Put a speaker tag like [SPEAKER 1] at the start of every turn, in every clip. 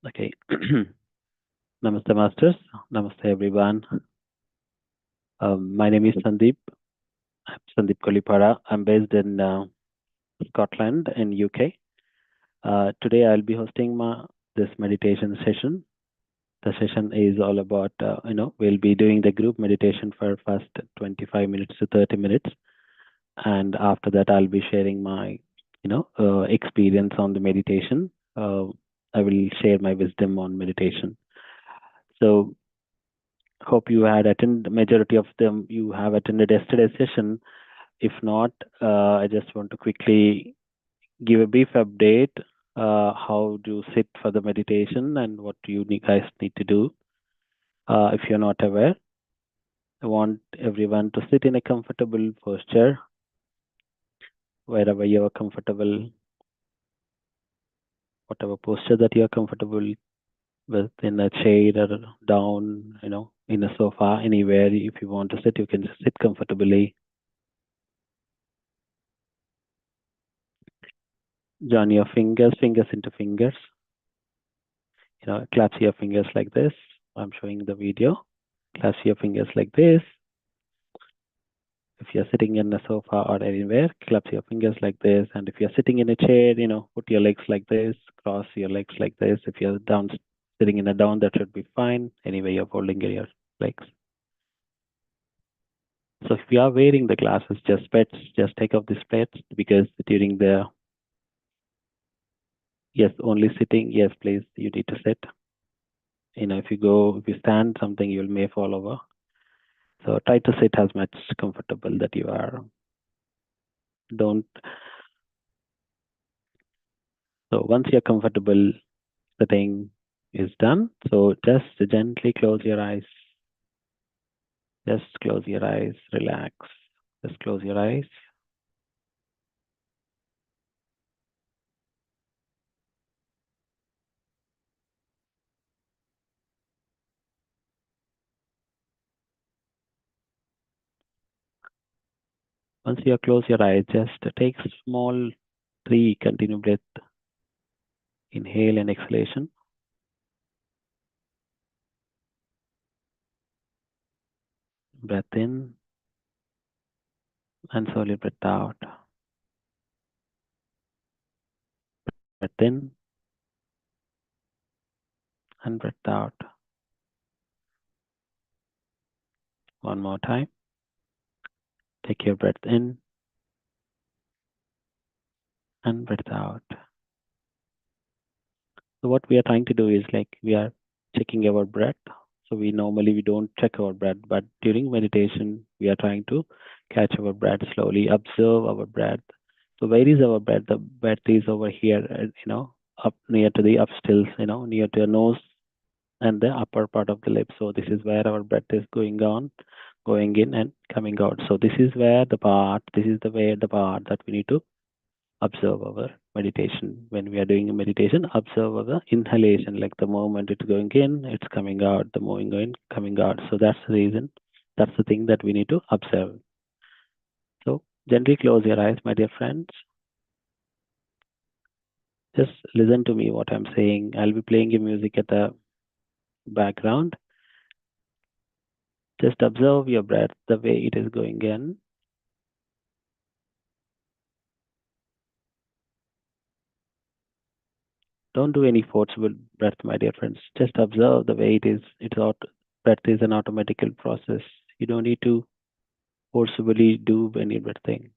[SPEAKER 1] Okay. Namaste, masters. Namaste, everyone. My name is Sandeep. I'm Sandeep Kolipara. I'm based in Scotland in UK. Today, I'll be hosting this meditation session. The session is all about, we'll be doing the group meditation for first 25 minutes to 30 minutes. And after that, I'll be sharing my, experience on the meditation. I will share my wisdom on meditation. So hope you had attended, majority of them you have attended yesterday's session. If not, I just want to quickly give a brief update, how to sit for the meditation and what you guys need to do. If you're not aware, I want everyone to sit in a comfortable posture, wherever you're comfortable, whatever posture that you're comfortable with, in a chair or down, in a sofa, anywhere. If you want to sit, you can just sit comfortably. Join your fingers into fingers. Clasp your fingers like this. I'm showing the video. Clasp your fingers like this. If you're sitting in a sofa or anywhere, clasp your fingers like this. And if you're sitting in a chair, put your legs like this. Cross your legs like this. If you're down, sitting in a down, that should be fine. Anyway, you're holding your legs. So if you are wearing the glasses, just take off the specs, because during the, yes, only sitting. Yes, please, you need to sit. If you stand something, you may fall over. So try to sit as much comfortable that you are. Don't. So once you're comfortable, sitting is done. So just gently close your eyes. Just close your eyes. Relax. Just close your eyes. Once you close your eyes, just take small 3 continue breath. Inhale and exhalation. Breath in and slowly breath out. Breath in and breath out. One more time. Take your breath in and breath out. So what we are trying to do is, like, we are checking our breath. So we don't check our breath, but during meditation, we are trying to catch our breath slowly, observe our breath. So where is our breath? The breath is over here, up near to the upstills, near to your nose and the upper part of the lips. So this is where our breath is going in and coming out. So this is where the part that we need to observe our meditation. When we are doing a meditation, observe our inhalation, like the moment it's going in, it's coming out, the moving in, coming out. So that's the reason, that's the thing that we need to observe. So gently close your eyes, my dear friends. Just listen to me what I'm saying. I'll be playing a music at the background. Just observe your breath, the way it is going in. Don't do any forceful breath, my dear friends. Just observe the way it is. Breath is an automatical process. You don't need to forcibly do any breathing.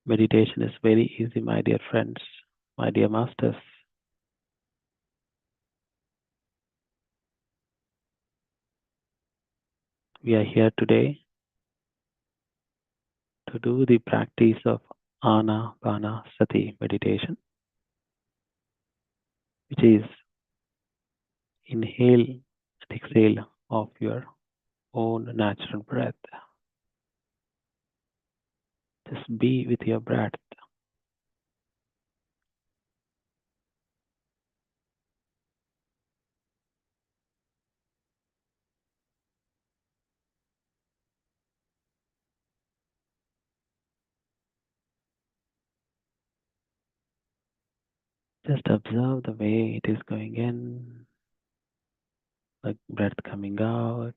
[SPEAKER 1] Meditation is very easy, my dear friends, my dear masters. We are here today to do the practice of Anapanasati meditation, which is inhale and exhale of your own natural breath. Just be with your breath. Just observe the way it is going in, the breath coming out.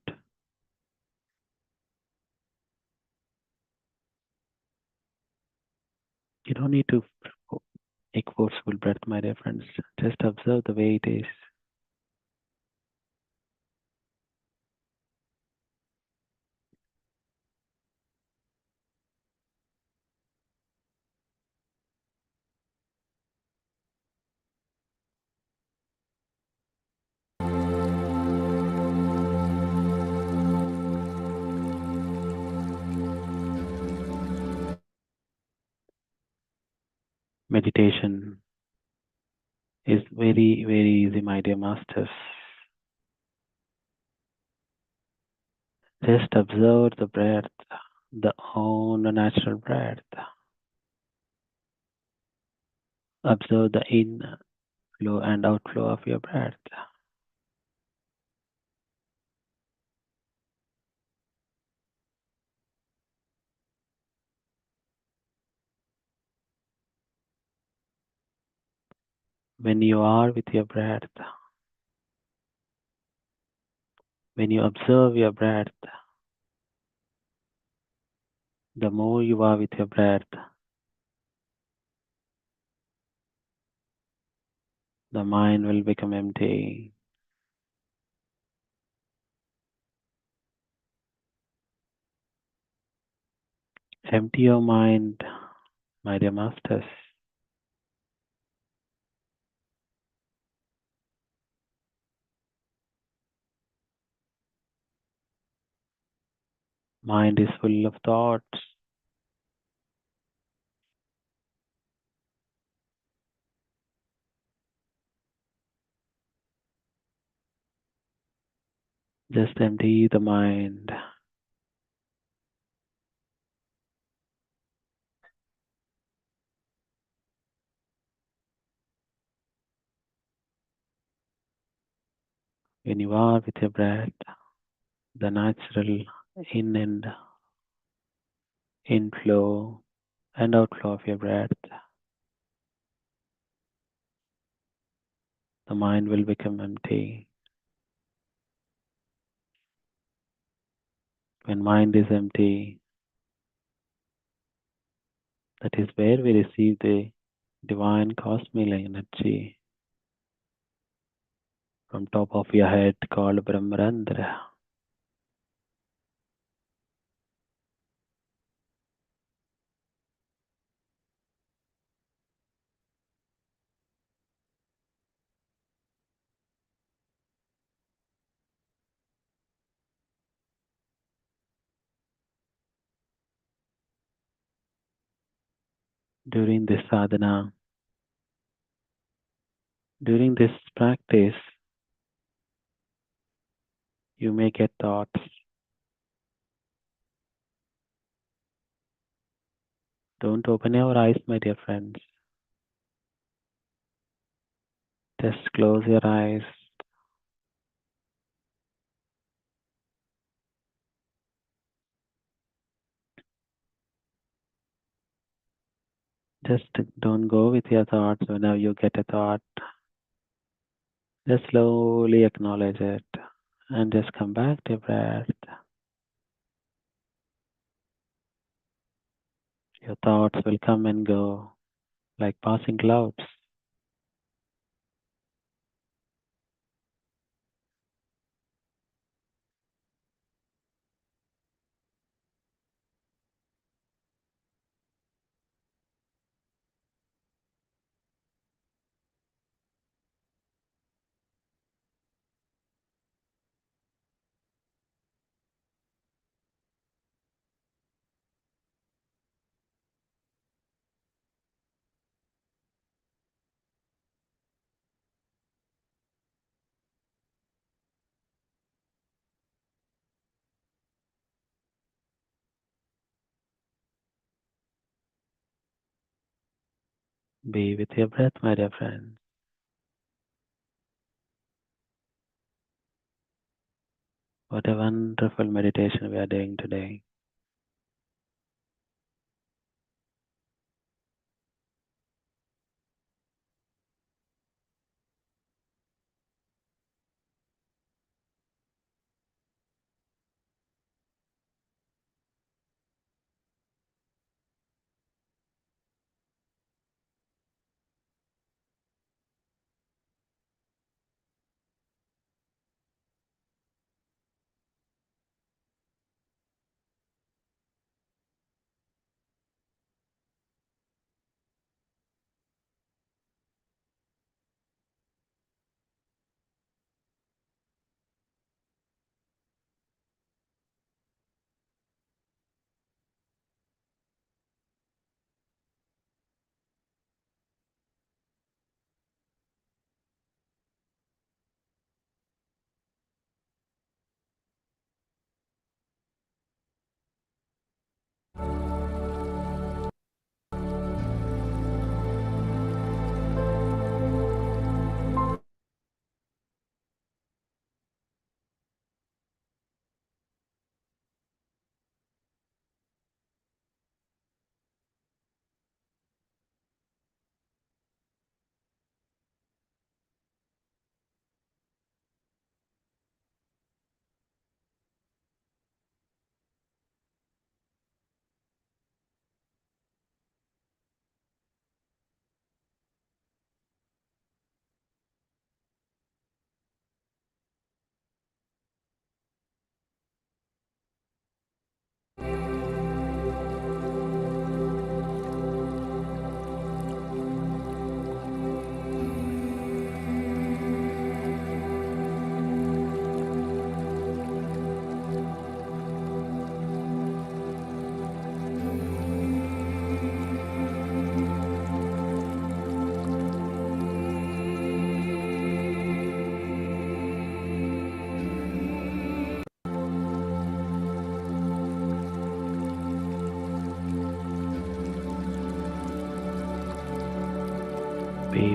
[SPEAKER 1] You don't need to take forceful breath, my dear friends. Just observe the way it is. Meditation is very, very easy, my dear masters. Just observe the breath, the own natural breath. Observe the inflow and outflow of your breath. When you are with your breath, when you observe your breath, the more you are with your breath, the mind will become empty. Empty your mind, my dear masters. Mind is full of thoughts. Just empty the mind. When you are with your breath, the natural in and inflow and outflow of your breath, the mind will become empty. When mind is empty, that is where we receive the divine cosmic energy from top of your head called Brahmarandra. During this sadhana, during this practice, you may get thoughts. Don't open your eyes, my dear friends. Just close your eyes. Just don't go with your thoughts whenever you get a thought. Just slowly acknowledge it and just come back to your breath. Your thoughts will come and go like passing clouds. Be with your breath, my dear friend. What a wonderful meditation we are doing today.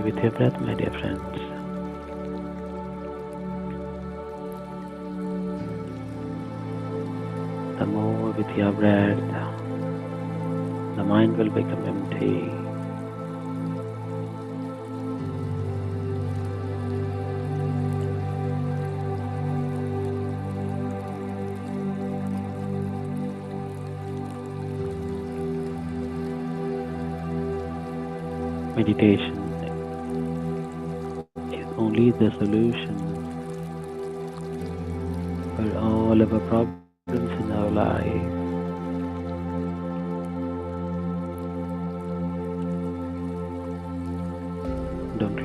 [SPEAKER 1] with your breath, my dear friends. The more with your breath, the mind will become empty. Meditation is only the solution for all of our problems in our life. Don't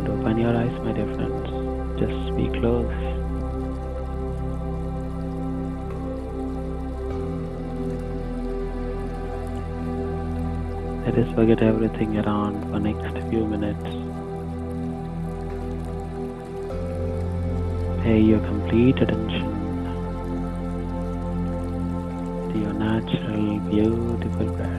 [SPEAKER 1] open your eyes, my dear friends. Just be close. Let us forget everything around for next few minutes. Pay your complete attention to your natural, beautiful breath.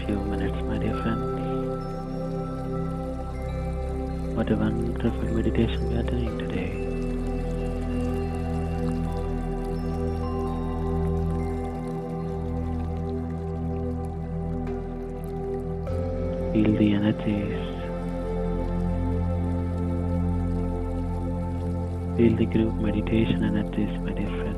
[SPEAKER 1] few minutes, my dear friends. What a wonderful meditation we are doing today. Feel the energies. Feel the group meditation energies, my dear friends.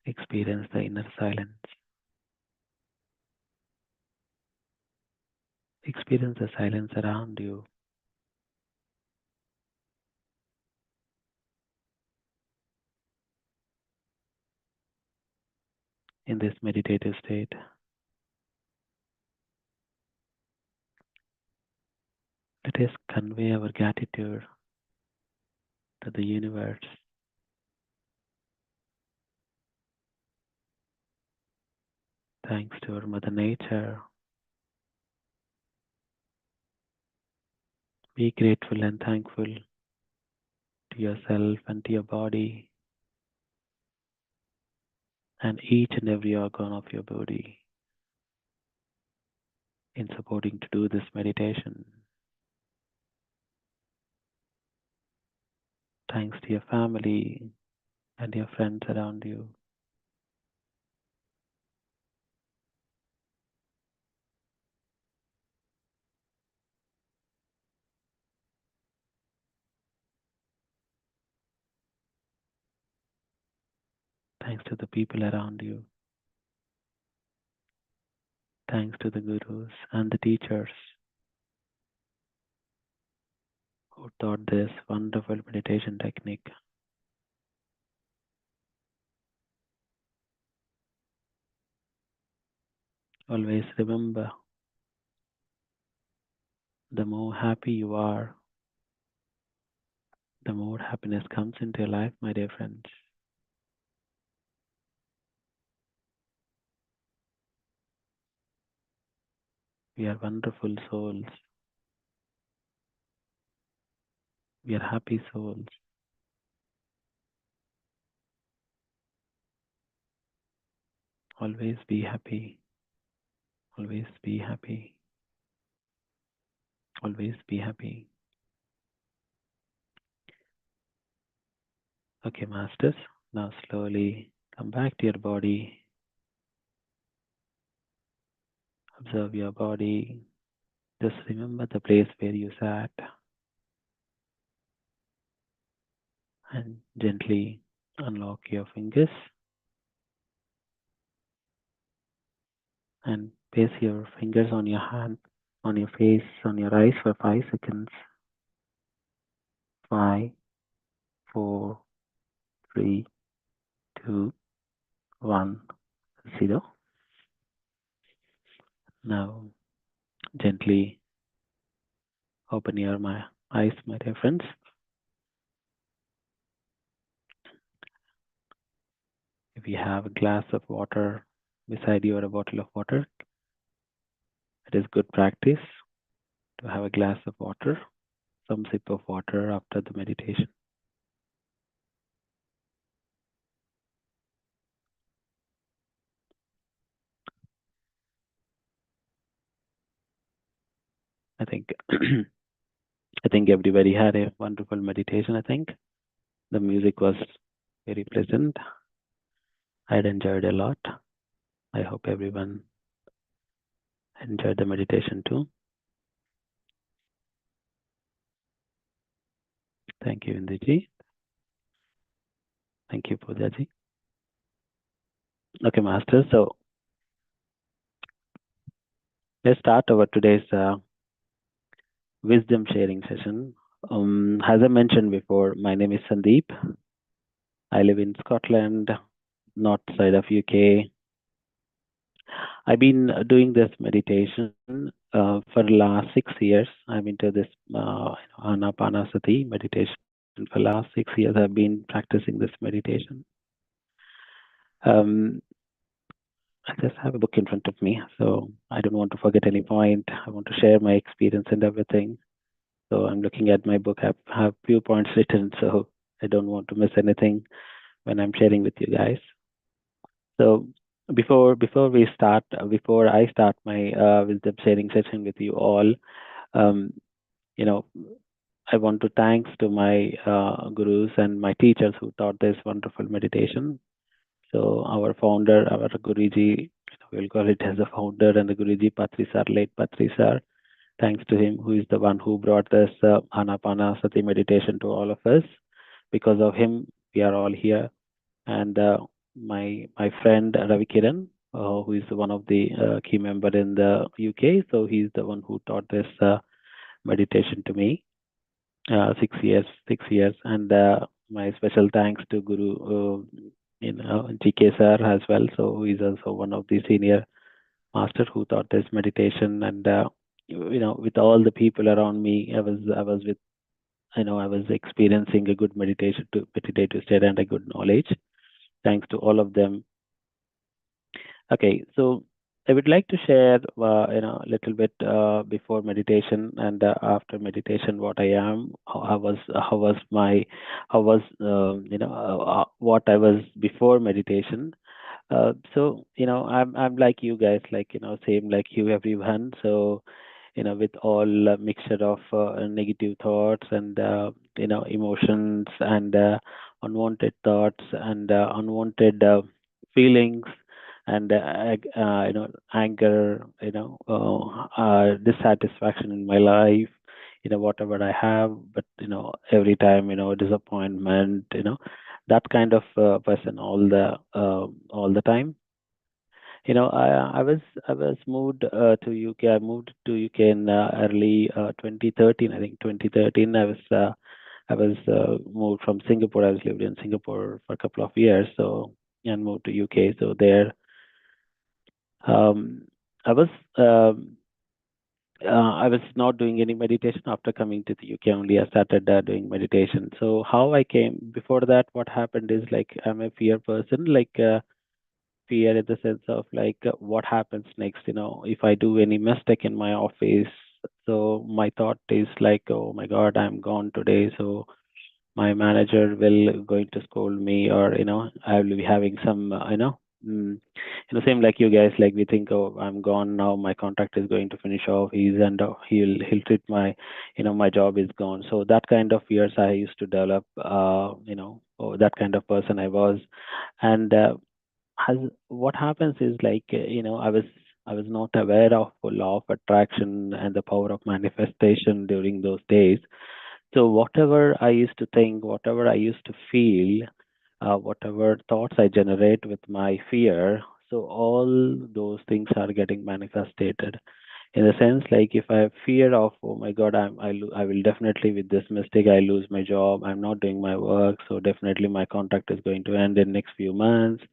[SPEAKER 1] Experience the inner silence. Experience the silence around you. In this meditative state, let us convey our gratitude to the universe. Thanks to our Mother Nature. Be grateful and thankful to yourself and to your body and each and every organ of your body in supporting to do this meditation. Thanks to your family and your friends around you. Thanks to the people around you. Thanks to the gurus and the teachers who taught this wonderful meditation technique. Always remember, the more happy you are, the more happiness comes into your life, my dear friends. We are wonderful souls. We are happy souls. Always be happy. Always be happy. Always be happy. Okay, masters. Now slowly come back to your body. Observe your body. Just remember the place where you sat. And gently unlock your fingers. And place your fingers on your hand, on your face, on your eyes for 5 seconds. 5, 4, 3, 2, 1, 0. Now gently open your eyes, my dear friends. If you have a glass of water beside you or a bottle of water, it is good practice to have a glass of water, some sip of water after the meditation. I think I think everybody had a wonderful meditation. I think the music was very pleasant. I'd enjoyed a lot. I hope everyone enjoyed the meditation too. Thank you, Indiji. Thank you, Poojaji. Okay, Master. So let's start our today's wisdom sharing session. As I mentioned before, my name is Sandeep. I live in Scotland, north side of UK. I've been doing this meditation for the last 6 years. I'm into this Anapanasati meditation for the last 6 years. I've been practicing this meditation. Um, I just have a book in front of me, so I don't want to forget any point. I want to share my experience and everything. So I'm looking at my book. I have few points written, so I don't want to miss anything when I'm sharing with you guys. So before we start, before I start my wisdom sharing session with you all, um, you know, I want to thanks to my gurus and my teachers who taught this wonderful meditation. So our founder, our Guruji, we'll call it as a founder, and the Guruji Patri Sar, late Patri Sar. Thanks to him, who is the one who brought this Anapanasati meditation to all of us. Because of him, we are all here. And my friend Ravi Kiran, who is one of the key member in the UK, so he's the one who taught this meditation to me. 6 years, and my special thanks to Guru, GK sir as well. So he's also one of the senior master who taught this meditation, and with all the people around me, I was with, I was experiencing a good meditative state and a good knowledge. Thanks to all of them. Okay, so I would like to share, a little bit before meditation and after meditation, what I am, how was, what I was before meditation. So I'm like you guys, like same like you, everyone. So with all mixture of negative thoughts and emotions and unwanted thoughts and unwanted feelings and anger, dissatisfaction in my life, whatever I have, but every time, disappointment, that kind of person all the time. I was moved to UK. I moved to UK in early 2013. I think 2013. I was moved from Singapore. I was lived in Singapore for a couple of years, so and moved to UK. So there, um, I was um, I was not doing any meditation after coming to the UK. Only I started doing meditation. So how I came before that, what happened is like I'm a fear person. Like. Fear in the sense of like what happens next, if I do any mistake in my office. So my thought is like, oh my god, I'm gone today, so my manager will going to scold me, or I will be having some same like you guys, like we think, oh, I'm gone now, my contract is going to finish off, he'll treat my my job is gone. So that kind of fears I used to develop, oh, that kind of person I was. And has what happens is like I was not aware of law of attraction and the power of manifestation during those days. So whatever I used to think, whatever I used to feel, whatever thoughts I generate with my fear, so all those things are getting manifested. In the sense, like if I have fear of, oh my God, I will definitely with this mistake I lose my job. I'm not doing my work, so definitely my contract is going to end in next few months.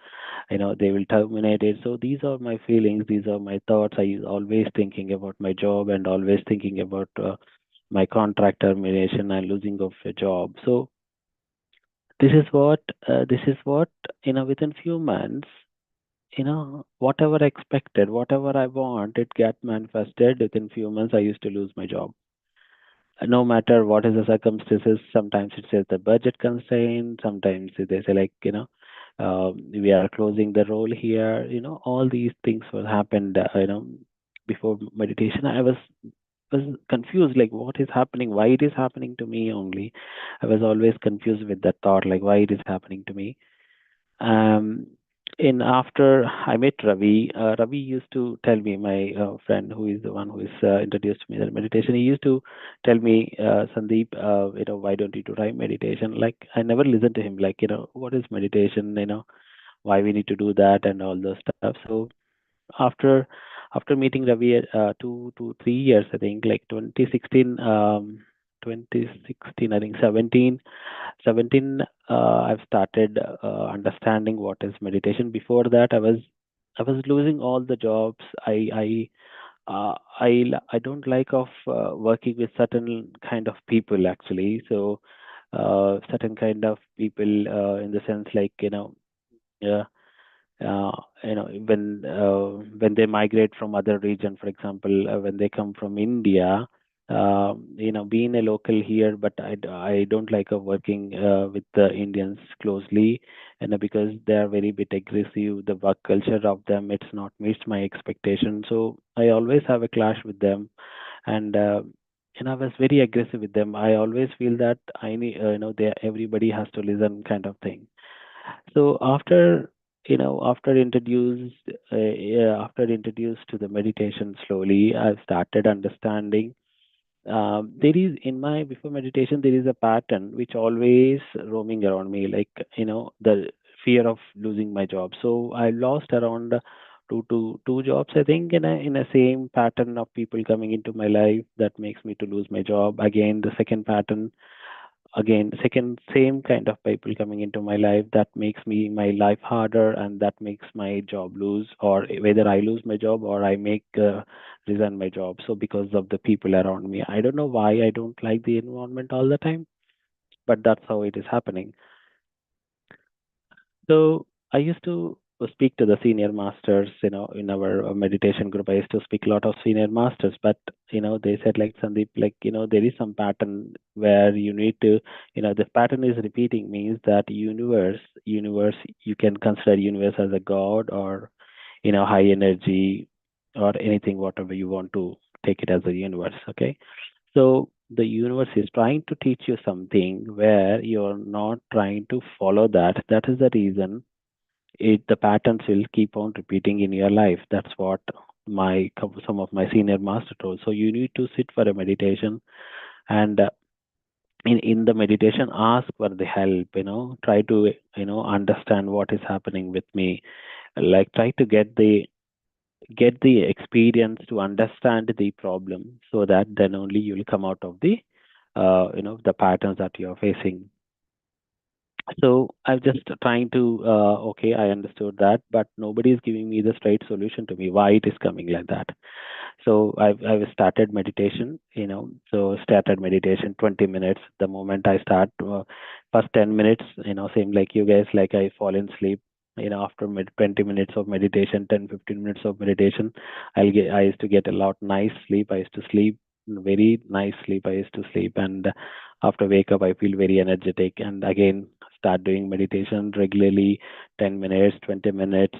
[SPEAKER 1] They will terminate it. So these are my feelings, these are my thoughts. Always thinking about my job and always thinking about my contract termination and losing of a job. So this is what within few months, whatever I expected, whatever I want, it get manifested. Within few months I used to lose my job. No matter what is the circumstances. Sometimes it says the budget constraint, sometimes they say like, we are closing the role here. All these things will happen. Before meditation, I was confused, like what is happening, why it is happening to me only. I was always confused with that thought, like why it is happening to me. um, in After I met Ravi, Ravi used to tell me, my friend who is the one who is introduced me the meditation. He used to tell me, Sandeep, why don't you try meditation? Like I never listened to him. Like what is meditation? Why we need to do that and all those stuff. So after after meeting Ravi, 2 to 3 years, I think, like 2016, 2016, I think 17, I've started understanding what is meditation. Before that, I was I was losing all the jobs. I don't like of working with certain kind of people actually. So certain kind of people in the sense like uh, when they migrate from other region, for example, when they come from India, being a local here, but I don't like working with the Indians closely, and because they are very bit aggressive, the work culture of them it's not meets my expectation. So I always have a clash with them, and I was very aggressive with them. I always feel that I need, they everybody has to listen kind of thing. So after introduced to the meditation slowly, I've started understanding. There is in my before meditation there is a pattern which always roaming around me, like the fear of losing my job. So I lost around two jobs, I think, in a same pattern of people coming into my life that makes me to lose my job. Again, the second pattern, again second same kind of people coming into my life that makes me my life harder, and that makes my job lose, or whether I lose my job or I make resign my job. So because of the people around me, I don't know why I don't like the environment all the time, but that's how it is happening. So I used to speak to the senior masters, in our meditation group. I used to speak a lot of senior masters, but they said like Sandeep, like there is some pattern where you need to, the pattern is repeating means that universe, you can consider universe as a god or high energy or anything, whatever you want to take it as a universe. Okay, so the universe is trying to teach you something where you're not trying to follow that. That is the reason the patterns will keep on repeating in your life. That's what some of my senior master told. So you need to sit for a meditation, and in the meditation ask for the help. Try to understand what is happening with me. Like try to get the experience to understand the problem, so that then only you will come out of the patterns that you are facing. So I'm just trying to, okay, I understood that, but nobody is giving me the straight solution to me why it is coming like that. So I've started meditation, started meditation 20 minutes. The moment I start, first 10 minutes, same like you guys, like I fall in sleep. After 20 minutes of meditation, 10-15 minutes of meditation, I used to get a lot nice sleep. I used to sleep very nice sleep. I used to sleep, and after wake up, I feel very energetic, and again start doing meditation regularly, 10 minutes, 20 minutes,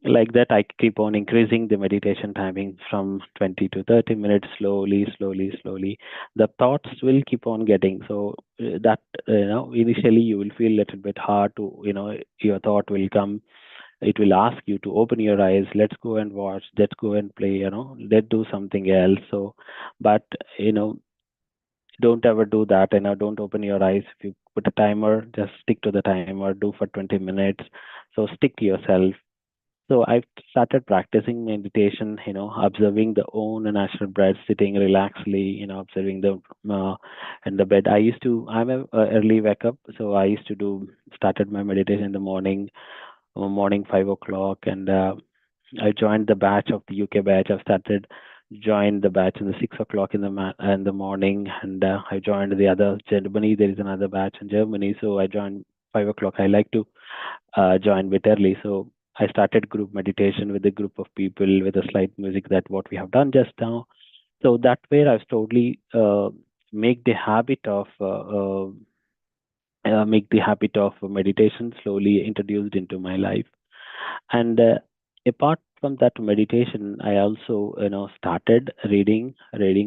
[SPEAKER 1] like that. I keep on increasing the meditation timing from 20 to 30 minutes, slowly, slowly, slowly. The thoughts will keep on getting. So that, initially you will feel a little bit hard to, your thought will come. It will ask you to open your eyes. Let's go and watch. Let's go and play. Let's do something else. So, but you know, don't ever do that. Don't open your eyes. If you put a timer, just stick to the timer. Do for 20 minutes. So stick to yourself. So I've started practicing meditation, observing the own natural breath, sitting relaxedly, observing the in the bed. I'm a early wake up, so I used to started my meditation in the morning 5 o'clock, and I joined the batch of the UK batch. I've started joined the batch in the 6 o'clock in the morning, and I joined the other Germany. There is another batch in Germany, so I joined 5 o'clock. I like to join bit early. So I started group meditation with a group of people with a slight music, that what we have done just now. So that way I've slowly make the habit of meditation slowly introduced into my life. And apart from that meditation, I also started reading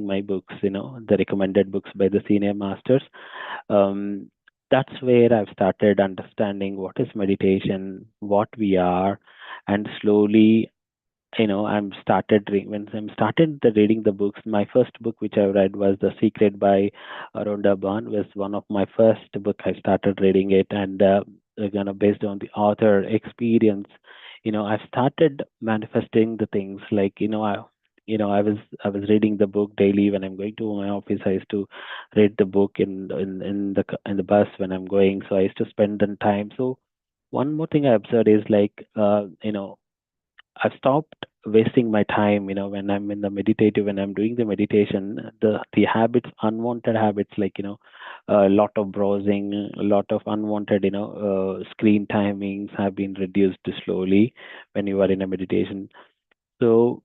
[SPEAKER 1] my books, the recommended books by the senior masters. um, that's where I've started understanding what is meditation, what we are, and slowly, when I'm started reading the books. My first book which I read was The Secret by Rhonda Byrne. Was one of my first book. I started reading it, and based on the author experience, I've started manifesting the things, like I was reading the book daily when I'm going to my office. I used to read the book in the bus when I'm going. So I used to spend the time. So one more thing I observed is like I've stopped wasting my time, when I'm in the meditative, when I'm doing the meditation, the habits, unwanted habits, like, a lot of browsing, a lot of unwanted, screen timings have been reduced slowly when you are in a meditation. So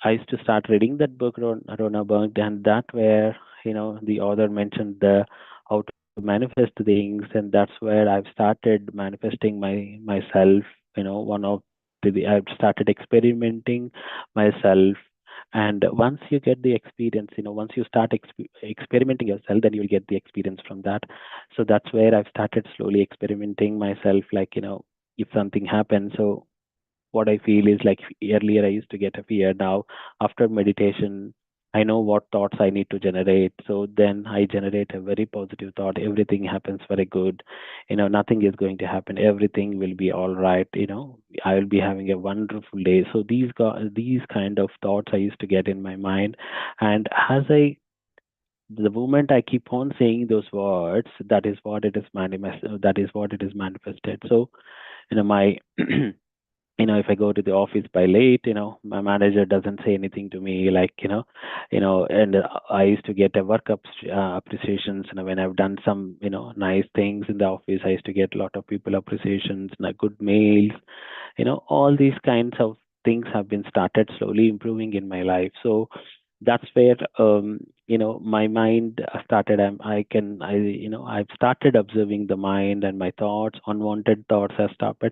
[SPEAKER 1] I used to start reading that book, Rona Bunk, and that where, the author mentioned the how to manifest things, and that's where I've started manifesting myself. One of I've started experimenting myself, and once you get the experience, once you start experimenting yourself, then you'll get the experience from that. So that's where I've started slowly experimenting myself, like, if something happens, so what I feel is like earlier I used to get a fear. Now, after meditation, I know what thoughts I need to generate. So then I generate a very positive thought. Everything happens very good. Nothing is going to happen. Everything will be all right. I will be having a wonderful day. So these kind of thoughts I used to get in my mind, and the moment I keep on saying those words, that is what it is manifest. That is what it is manifested. So, my if I go to the office by late, my manager doesn't say anything to me, like, and I used to get a appreciations, when I've done some, nice things in the office. I used to get a lot of people appreciations, good mails, all these kinds of things have been started slowly improving in my life. So that's where, my mind started. I've started observing the mind and my thoughts. Unwanted thoughts have stopped.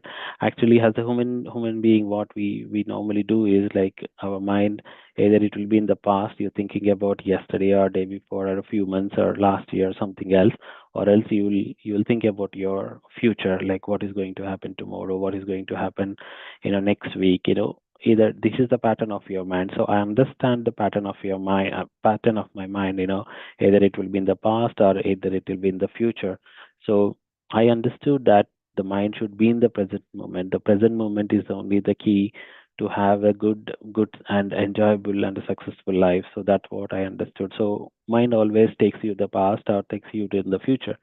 [SPEAKER 1] Actually, as a human being, what we normally do is, like, our mind, either it will be in the past, you're thinking about yesterday or day before or a few months or last year or something else, or else you will think about your future, like what is going to happen tomorrow, what is going to happen, next week. Either this is the pattern of your mind. So I understand the pattern of your mind, pattern of my mind. Either it will be in the past or either it will be in the future. So I understood that the mind should be in the present moment. The present moment is only the key to have a good and enjoyable and a successful life. So that's what I understood. So mind always takes you the past or takes you to the future.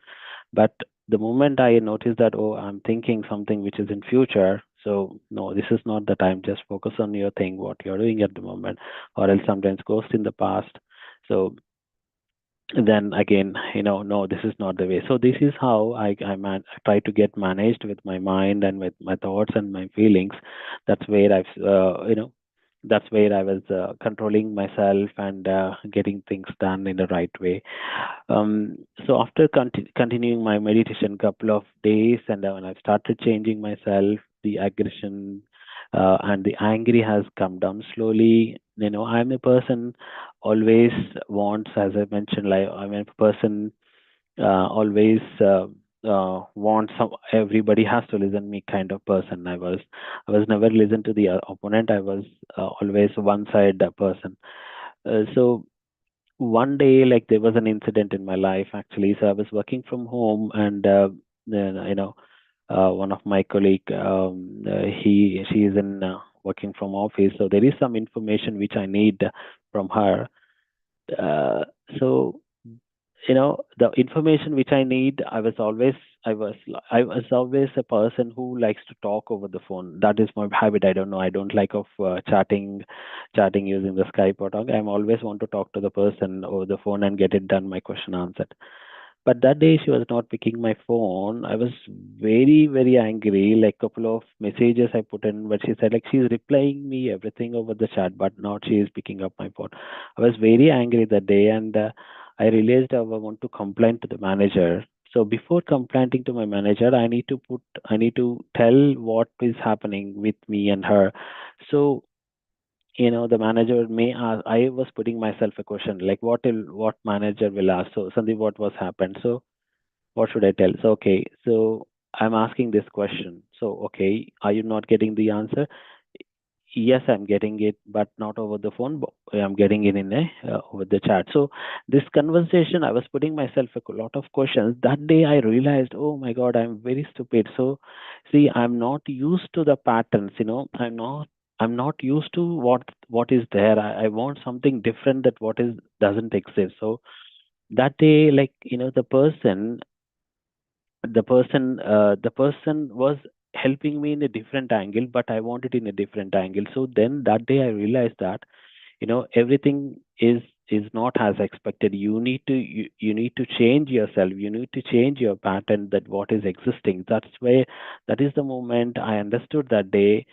[SPEAKER 1] But the moment I notice that, oh, I'm thinking something which is in future, so no, this is not the time. Just focus on your thing, what you're doing at the moment, or else sometimes ghost in the past. So then again, no, this is not the way. So this is how I try to get managed with my mind and with my thoughts and my feelings. That's where that's where I was controlling myself and getting things done in the right way. um, so after continuing my meditation couple of days, and when I started changing myself, the aggression and the angry has come down slowly. I'm a person always wants, as I mentioned, like, I'm a person always wants everybody has to listen me kind of person. I was never listen to the opponent. I was always one side person. So one day, like, there was an incident in my life, actually. So I was working from home, and then, one of my colleague, she is in working from office, so there is some information which I need from her. uh, so the information which I need, I was always a person who likes to talk over the phone. That is my habit. I don't know, I don't like of chatting using the Skype or talk. I'm always want to talk to the person over the phone and get it done, my question answered. But that day she was not picking my phone. I was very, very angry. Like, couple of messages I put in, but she said, like, she's replying me everything over the chat, but not she is picking up my phone. I was very angry that day, and I realized I want to complain to the manager. So before complaining to my manager, I need to tell what is happening with me and her. So, the manager may ask. I was putting myself a question, like, what manager will ask. So, Sandeep, what was happened? So what should I tell? So, okay, so I'm asking this question. So, okay, are you not getting the answer? Yes, I'm getting it, but not over the phone. But I'm getting it in over the chat. So this conversation, I was putting myself a lot of questions. That day, I realized, oh my God, I'm very stupid. So, see, I'm not used to the patterns. I'm not used to what is there. I want something different that what is doesn't exist. So that day, like, the person was helping me in a different angle, but I want it in a different angle. So then that day I realized that everything is not as expected. You need to change yourself, you need to change your pattern, that what is existing. That is the moment I understood that day.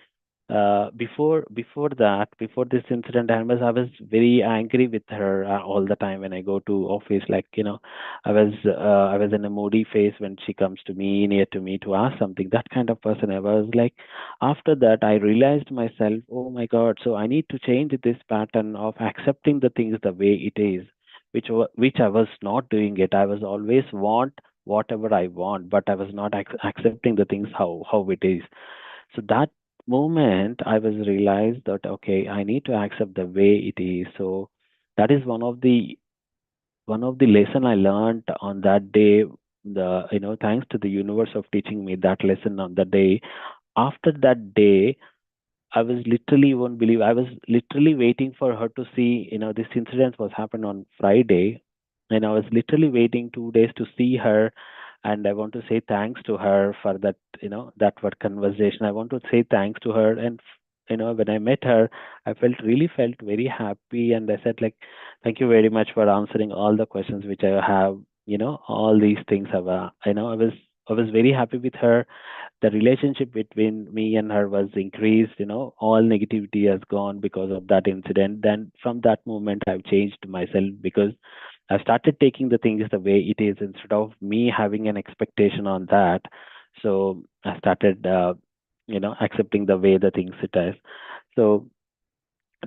[SPEAKER 1] Before this incident, I was very angry with her all the time when I go to office. Like, I was in a moody phase when she comes to me, near to me, to ask something. That kind of person I was. Like, after that I realized myself, oh my God, so I need to change this pattern of accepting the things the way it is, which I was not doing it. I was always want whatever I want, but I was not accepting the things how it is. So that moment I was realized that, okay, I need to accept the way it is. So that is one of the lesson I learned on that day. Thanks to the universe of teaching me that lesson on the day. After that day, I was literally, won't believe, I was literally waiting for her to see. This incident was happened on Friday, and I was literally waiting 2 days to see her. And I want to say thanks to her for that, that word conversation. I want to say thanks to her. And, when I met her, I felt very happy. And I said, like, thank you very much for answering all the questions which I have, all these things have, I was very happy with her. The relationship between me and her was increased. All negativity has gone because of that incident. Then from that moment I've changed myself, because I started taking the things the way it is instead of me having an expectation on that. So I started accepting the way the things it is. So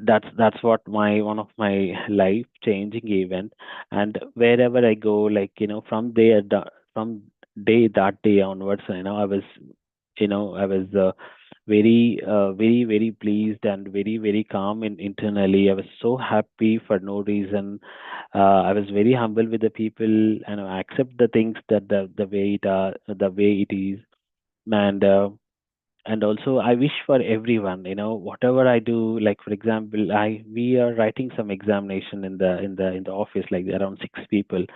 [SPEAKER 1] that's what my one of my life changing event. And wherever I go, like, from that day onwards, I was very pleased and very calm internally. I was so happy for no reason. I was very humble with the people, and I accept the things that the way it are, the way it is. And also I wish for everyone, whatever I do. Like, for example, I we are writing some examination in the office, like around 6 people.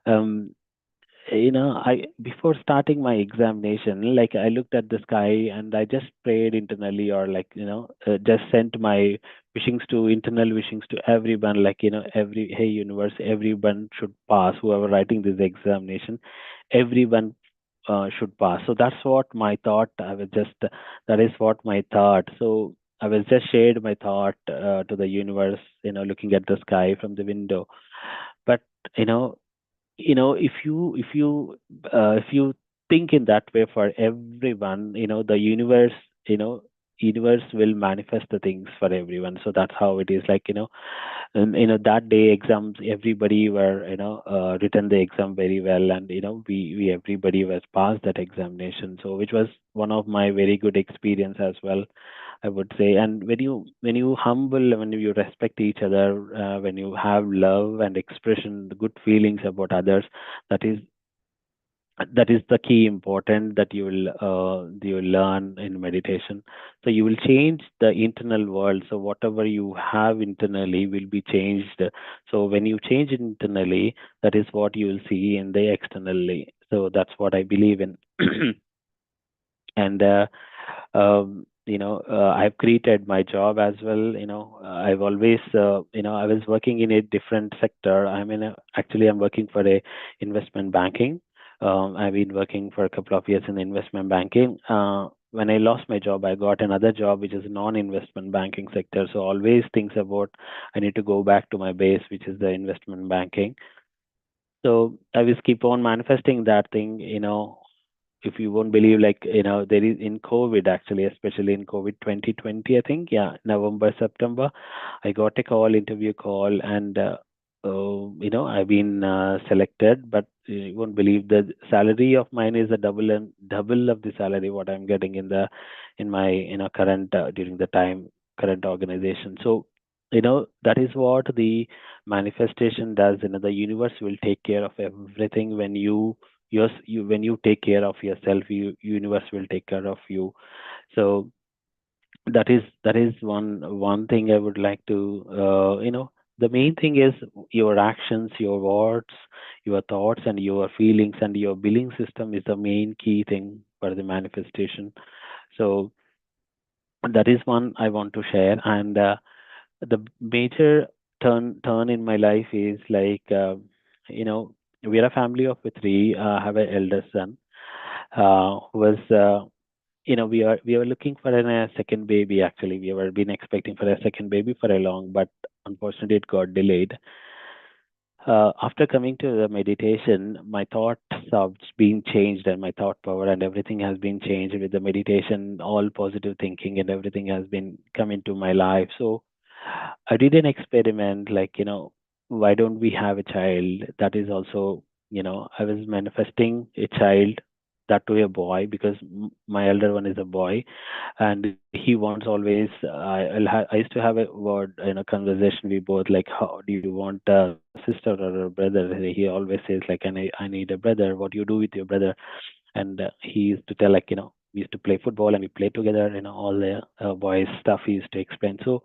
[SPEAKER 1] um I before starting my examination, like, I looked at the sky and I just prayed internally, or like, just sent my wishings to internal wishings to everyone, like, every hey universe, everyone should pass. Whoever writing this examination, everyone should pass. So that's what my thought. That is what my thought. So I was just shared my thought to the universe, looking at the sky from the window. But you know if you think in that way for everyone, the you know universe will manifest the things for everyone. So that's how it is. Like, and that day exams, everybody were, written the exam very well, and we everybody was passed that examination. So which was one of my very good experience as well, I would say. And when you humble, when you respect each other, when you have love and expression, the good feelings about others, that is that is the key important that you will learn in meditation. So you will change the internal world. So whatever you have internally will be changed. So when you change it internally, that is what you will see in the externally. So that's what I believe in. And I've created my job as well. I've always, I was working in a different sector. Actually, I'm working for a investment banking. I've been working for a couple of years in investment banking. When I lost my job, I got another job which is non-investment banking sector. So always thinks about, I need to go back to my base, which is the investment banking. So I will keep on manifesting that thing. If you won't believe, like, there is in COVID, actually, especially in COVID 2020, I think, yeah, November, September, I got a interview call, and I've been selected. But you won't believe the salary of mine is a double of the salary what I'm getting in my current during the time current organization. So that is what the manifestation does. The universe will take care of everything when when you take care of yourself. Universe will take care of you. So that is one thing I would like to, the main thing is your actions, your words, your thoughts, and your feelings, and your belief system is the main key thing. for the manifestation. So that is one I want to share. And the major turn in my life is like, you know, we're a family of three. I have an elder son who was we are looking for a second baby. Actually, we were been expecting for a second baby for a long, but unfortunately it got delayed. After coming to the meditation, my thoughts have been changed, and my thought power and everything has been changed with the meditation. All positive thinking and everything has been come into my life. So I did an experiment, like, why don't we have a child? That is also, I was manifesting a child, that to a boy, because my elder one is a boy, and he wants always. I used to have a word in a conversation. We both like, how do you want a sister or a brother? He always says like, I need a brother. What do you do with your brother? And he used to tell, like, we used to play football and we play together, all the boys stuff he used to explain. So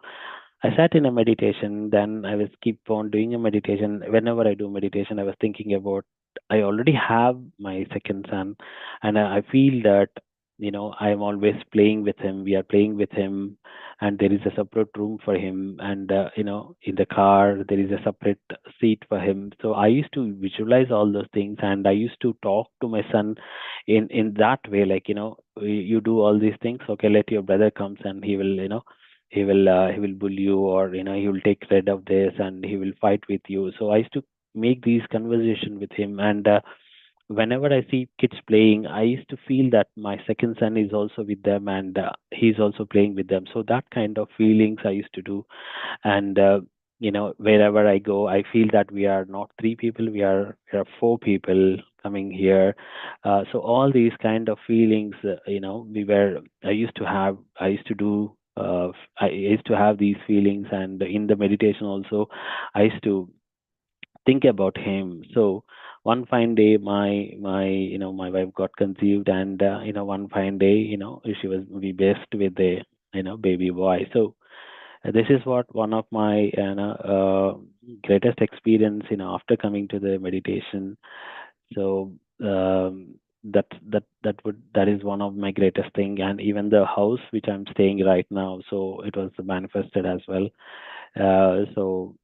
[SPEAKER 1] I sat in a meditation, then I was keep on doing a meditation. Whenever I do meditation, I was thinking about, I already have my second son, and I feel that, I am always playing with him. We are playing with him, and there is a separate room for him, and in the car there is a separate seat for him. So I used to visualize all those things, and I used to talk to my son in that way, like, you do all these things. Okay, let your brother comes, and he will bully you, or he will take credit of this, and he will fight with you. So I used to make these conversation with him, and whenever I see kids playing, I used to feel that my second son is also with them, and he's also playing with them. So that kind of feelings I used to do. And wherever I go, I feel that we are not three people, we are four people coming here. So all these kind of feelings, we were I used to do I used to have these feelings, and in the meditation also I used to think about him. So one fine day, my wife got conceived, and one fine day, she was we blessed with a baby boy. So this is what one of my greatest experience, after coming to the meditation. So that is one of my greatest thing. And even the house which I'm staying right now, so it was manifested as well. So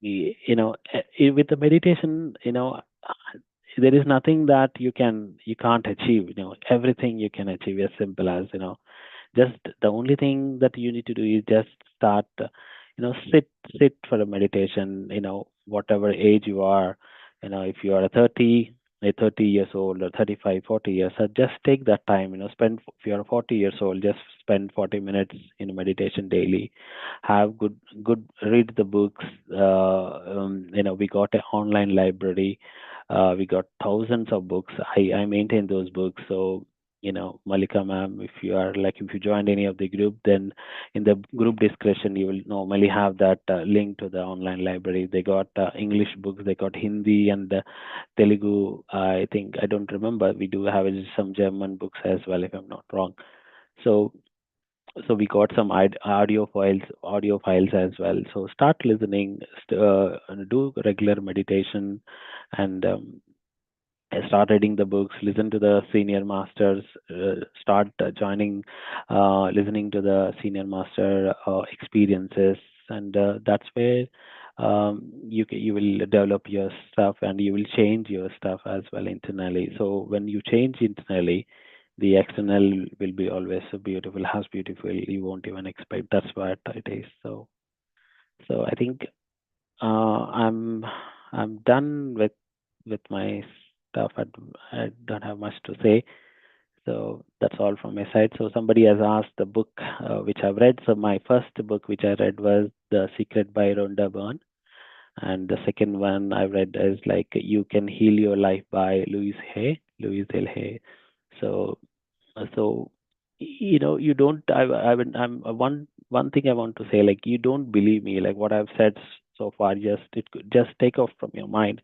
[SPEAKER 1] with the meditation, there is nothing that you can't achieve. Everything you can achieve, as simple as, just the only thing that you need to do is just start, sit for a meditation, whatever age you are. If you are 30 years old, or 35, 40 years, just take that time, spend. If you are 40 years old, just spend 40 minutes in meditation daily. Have good read the books. We got an online library. We got thousands of books. I maintain those books. So, Malika ma'am, if you joined any of the group, then in the group discussion, you will normally have that link to the online library. They got English books, they got Hindi and Telugu. I think, I don't remember. We do have some German books as well, if I'm not wrong. So, we got some audio files as well. So start listening, do regular meditation, and start reading the books, listen to the senior masters, start joining, listening to the senior master experiences, and that's where you will develop your stuff, and you will change your stuff as well internally. So when you change internally, the external will be always so beautiful, as beautiful you won't even expect. That's what it is. So I think I'm done with my stuff. I don't have much to say. So that's all from my side. So somebody has asked the book which I've read. So my first book which I read was The Secret by Rhonda Byrne, and the second one I read is like You Can Heal Your Life by Louise L. Hay. So so you don't. I'm one thing I want to say. Like, you don't believe me. Like, what I've said so far, just take off from your mind.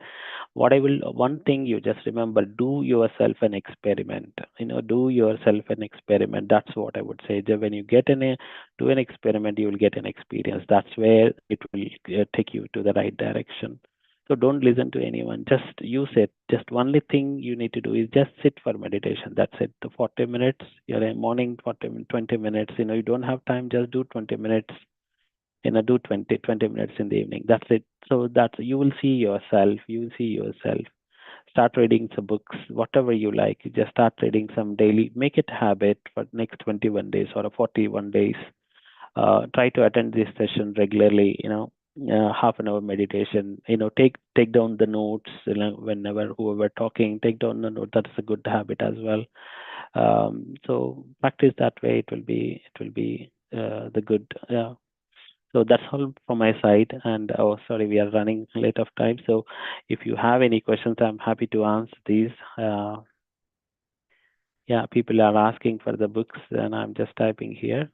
[SPEAKER 1] One thing you just remember: do yourself an experiment. Do yourself an experiment. That's what I would say. When you do an experiment, you will get an experience. That's where it will take you to the right direction. So don't listen to anyone. Just use it. Just only thing you need to do is just sit for meditation. That's it. The 40 minutes, you're in morning 20 minutes. You don't have time, just do 20 minutes. Do 20 minutes in the evening. That's it. So that's you will see yourself. You will see yourself. Start reading some books, whatever you like. Just start reading some daily. Make it a habit for next 21 days or 41 days. Try to attend this session regularly. Half an hour meditation. Take down the notes. Whenever whoever talking, take down the note. That's a good habit as well. So practice that way. It will be the good. Yeah. So that's all from my side. And oh, sorry, we are running late of time. So if you have any questions, I'm happy to answer these. Yeah, people are asking for the books, and I'm just typing here.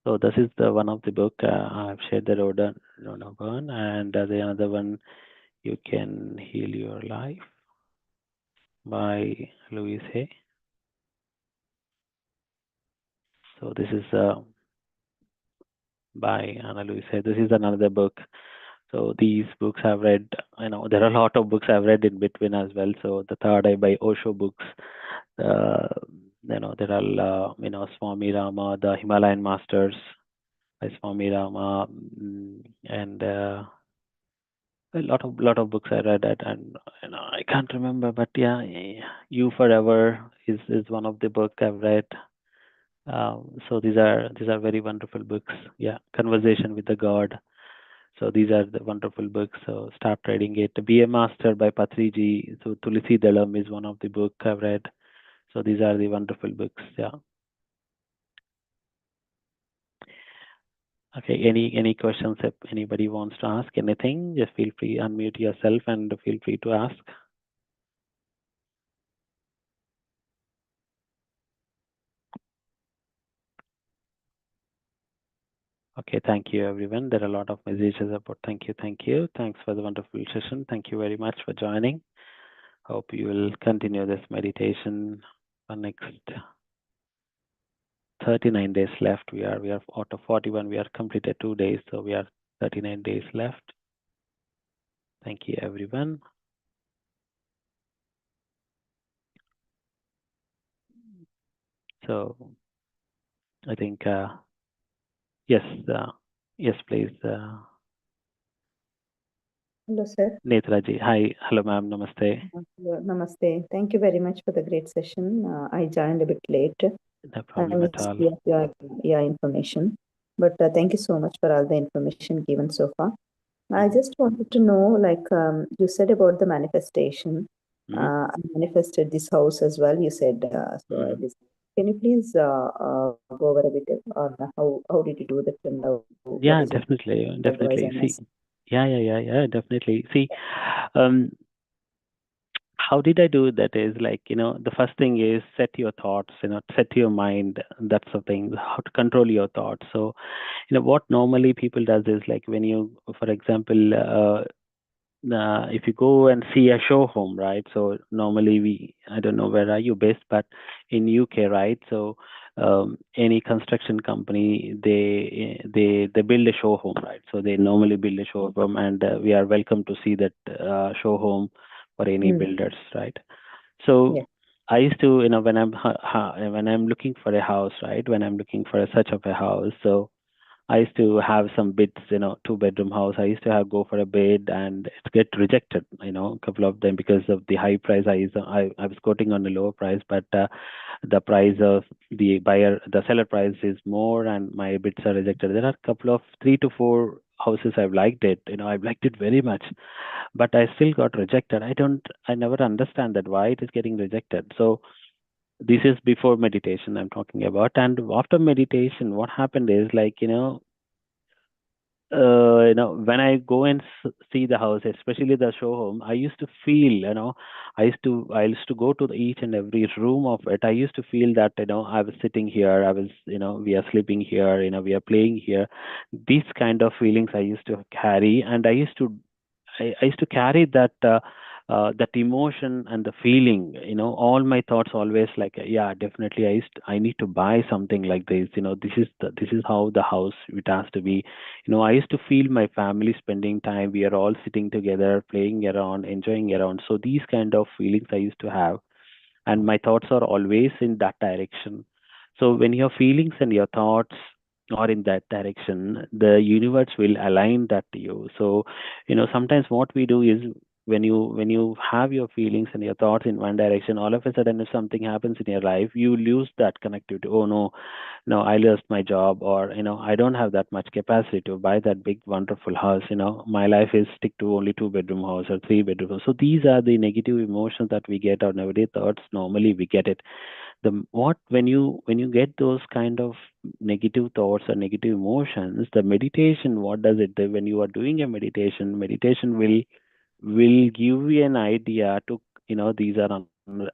[SPEAKER 1] So this is the one of the book I've shared the one, and the another one, You Can Heal Your Life by Louise Hay. So this is by Anna Louise Hay. This is another book. So these books I've read. There are a lot of books I've read in between as well. So the Third Eye by Osho books. Uh, there are Swami Rama, the Himalayan Masters by Swami Rama, and a lot of books I read it, and I can't remember, but yeah, You Forever is one of the book I've read. So these are very wonderful books. Yeah, Conversation with the God. So these are the wonderful books. So start reading it. Be a Master by Patriji. So Tulsi Dalam is one of the book I've read. So these are the wonderful books. Yeah. Okay. Any questions? If anybody wants to ask anything, just feel free, unmute yourself and feel free to ask. Okay, thank you everyone. There are a lot of messages about thank you. Thanks for the wonderful session. Thank you very much for joining. Hope you will continue this meditation for next 39 days left. We are out of 41. We are completed 2 days, so we are 39 days left. Thank you everyone. So I think yes, please.
[SPEAKER 2] Hello, sir.
[SPEAKER 1] Netraji. Hi. Hello, ma'am. Namaste.
[SPEAKER 2] Namaste. Thank you very much for the great session. I joined a bit late.
[SPEAKER 1] No
[SPEAKER 2] I
[SPEAKER 1] problem at
[SPEAKER 2] missed
[SPEAKER 1] all.
[SPEAKER 2] your information. But thank you so much for all the information given so far. I just wanted to know, like you said about the manifestation. I manifested this house as well. You said Can you please go over a bit on how did you do that and what
[SPEAKER 1] Yeah,
[SPEAKER 2] is it?
[SPEAKER 1] definitely. See, definitely. See, how did I do that is like, the first thing is set your thoughts, set your mind. That's the thing, how to control your thoughts. So, what normally people does is like when you, for example, if you go and see a show home, right? So normally I don't know where are you based, but in UK, right? So any construction company, they build a show home, right? So they normally build a show home, and we are welcome to see that show home for any builders, right? So I used to, when I'm looking for a house, right? When I'm looking for such of a house, so I used to have some bids, 2 bedroom house. I used to have go for a bid and it get rejected, a couple of them because of the high price. I was quoting on a lower price, but the price of the seller price is more, and my bids are rejected. There are a couple of 3 to 4 houses I've liked it. I've liked it very much, but I still got rejected. I never understand that why it is getting rejected. So this is before meditation I'm talking about, and after meditation what happened is like when I go and see the house, especially the show home, I used to feel, I used to go to each and every room of it. I used to feel that, I was sitting here, we are sleeping here, we are playing here. These kind of feelings I used to carry, and I used to carry that emotion and the feeling, all my thoughts always like, yeah, definitely I need to buy something like this. This is how the house it has to be. I used to feel my family spending time. We are all sitting together, playing around, enjoying around. So these kind of feelings I used to have, and my thoughts are always in that direction. So when your feelings and your thoughts are in that direction, the universe will align that to you. So sometimes what we do is, when you have your feelings and your thoughts in one direction, all of a sudden if something happens in your life, you lose that connectivity. Oh no, no, I lost my job, or I don't have that much capacity to buy that big wonderful house. My life is stick to only two-bedroom house or three-bedroom house. So these are the negative emotions that we get, or nowadays thoughts normally we get it. The what when you get those kind of negative thoughts or negative emotions, the meditation, what does it do? When you are doing a meditation will give you an idea to, these are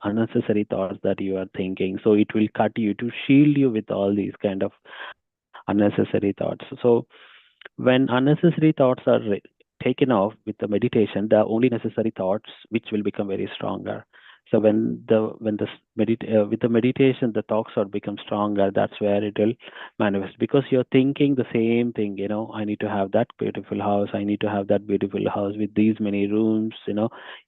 [SPEAKER 1] unnecessary thoughts that you are thinking, so it will cut you to shield you with all these kind of unnecessary thoughts. So when unnecessary thoughts are taken off with the meditation, the only necessary thoughts which will become very stronger. So with the meditation, the thoughts are become stronger. That's where it will manifest, because you're thinking the same thing. I need to have that beautiful house. I need to have that beautiful house with these many rooms.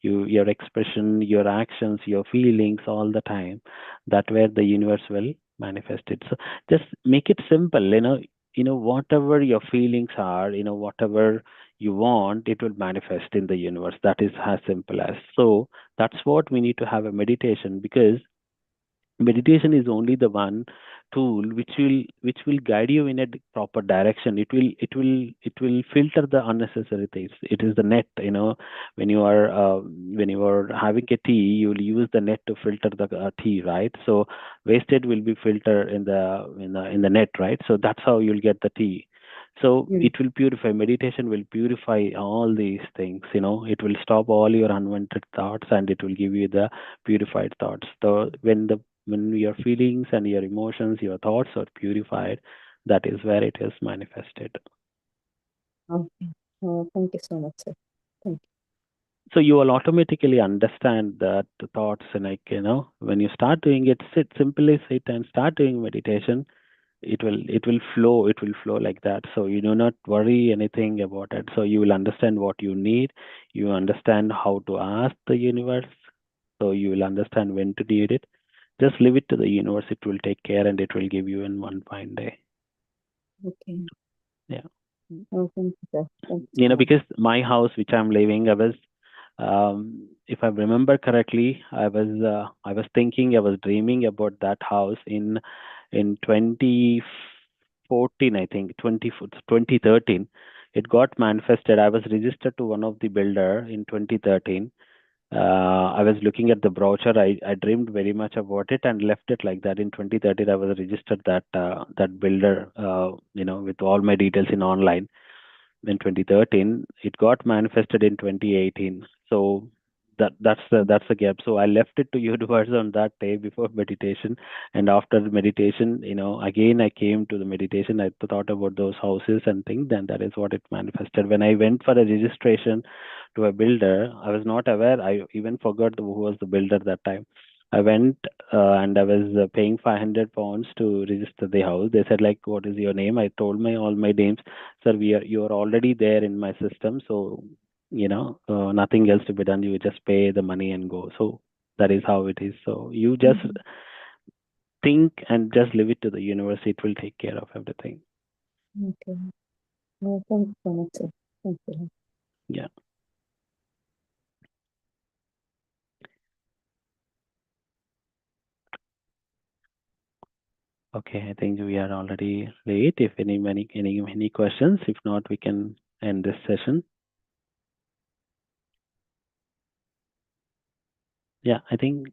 [SPEAKER 1] Your expression, your actions, your feelings, all the time. That where the universe will manifest it. So just make it simple. Whatever your feelings are, whatever you want, it will manifest in the universe. That is as simple as. So that's what we need to have a meditation, because meditation is only the one tool which will guide you in a proper direction. It will filter the unnecessary things. It is the net. When you are having a tea, you will use the net to filter the tea, right? So wasted will be filtered in the net, right? So that's how you'll get the tea. So
[SPEAKER 2] Mm.
[SPEAKER 1] it will purify. Meditation will purify all these things. It will stop all your unwanted thoughts, and it will give you the purified thoughts. So when your feelings and your emotions, your thoughts are purified, that is where it is manifested.
[SPEAKER 2] Okay. Thank you so much, sir. Thank
[SPEAKER 1] So you will automatically understand that the thoughts, and when you start doing it, simply sit and start doing meditation. It will flow like that. So you do not worry anything about it. So you will understand what you need. You understand how to ask the universe. So you will understand when to need it. Just leave it to the universe. It will take care, and it will give you in one fine day.
[SPEAKER 2] you. Okay.
[SPEAKER 1] Yeah.
[SPEAKER 2] Oh, thank you, sir. Thank you so much.
[SPEAKER 1] Because my house, which I'm living, if I remember correctly, I was thinking, I was dreaming about that house in 2014, I think, 2013. It got manifested. I was registered to one of the builder in 2013. I was looking at the brochure. I dreamed very much about it and left it like that. In 2013, I was registered that builder, with all my details in online in 2013. It got manifested in 2018. So that's the gap. So I left it to universe on that day before meditation, and after the meditation, again I came to the meditation. I thought about those houses and things. Then that is what it manifested. When I went for a registration to a builder, I was not aware. I even forgot who was the builder that time. I went, and I was paying 500 pounds to register the house. They said like, "What is your name?" I told my all my names. Sir, you are already there in my system, so nothing else to be done. You just pay the money and go. So that is how it is. So you just
[SPEAKER 2] Mhm.
[SPEAKER 1] think and just leave it to the universe. It will take care of everything.
[SPEAKER 2] Okay. Thank you so much, sir. Thank you.
[SPEAKER 1] Yeah. Okay. I think we are already late. If any questions, if not, we can end this session. Yeah. I think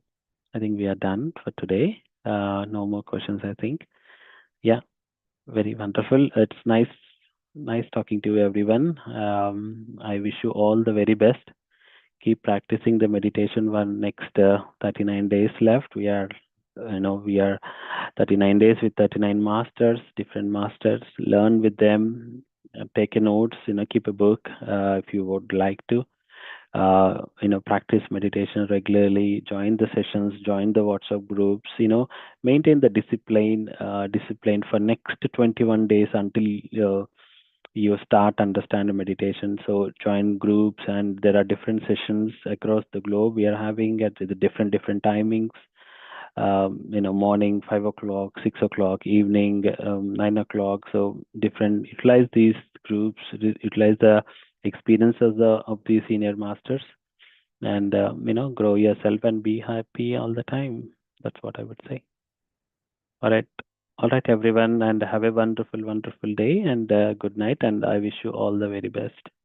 [SPEAKER 1] we are done for today. No more questions, I think. Yeah. Very wonderful. It's nice Nice talking to you, everyone. I wish you all the very best. Keep practicing the meditation. One next 39 days left. We are 39 days with 39 masters, different masters. Learn with them. Take a notes. Keep a book if you would like to. Practice meditation regularly. Join the sessions. Join the WhatsApp groups. Maintain the discipline for next 21 days until you start understand meditation. So join groups, and there are different sessions across the globe. We are having at the different timings. Morning 5 o'clock, 6 o'clock, evening 9 o'clock. So different. Utilize these groups. Utilize the experiences of the senior masters, and grow yourself and be happy all the time. That's what I would say. All right. All right, everyone, and have a wonderful day and good night. And I wish you all the very best.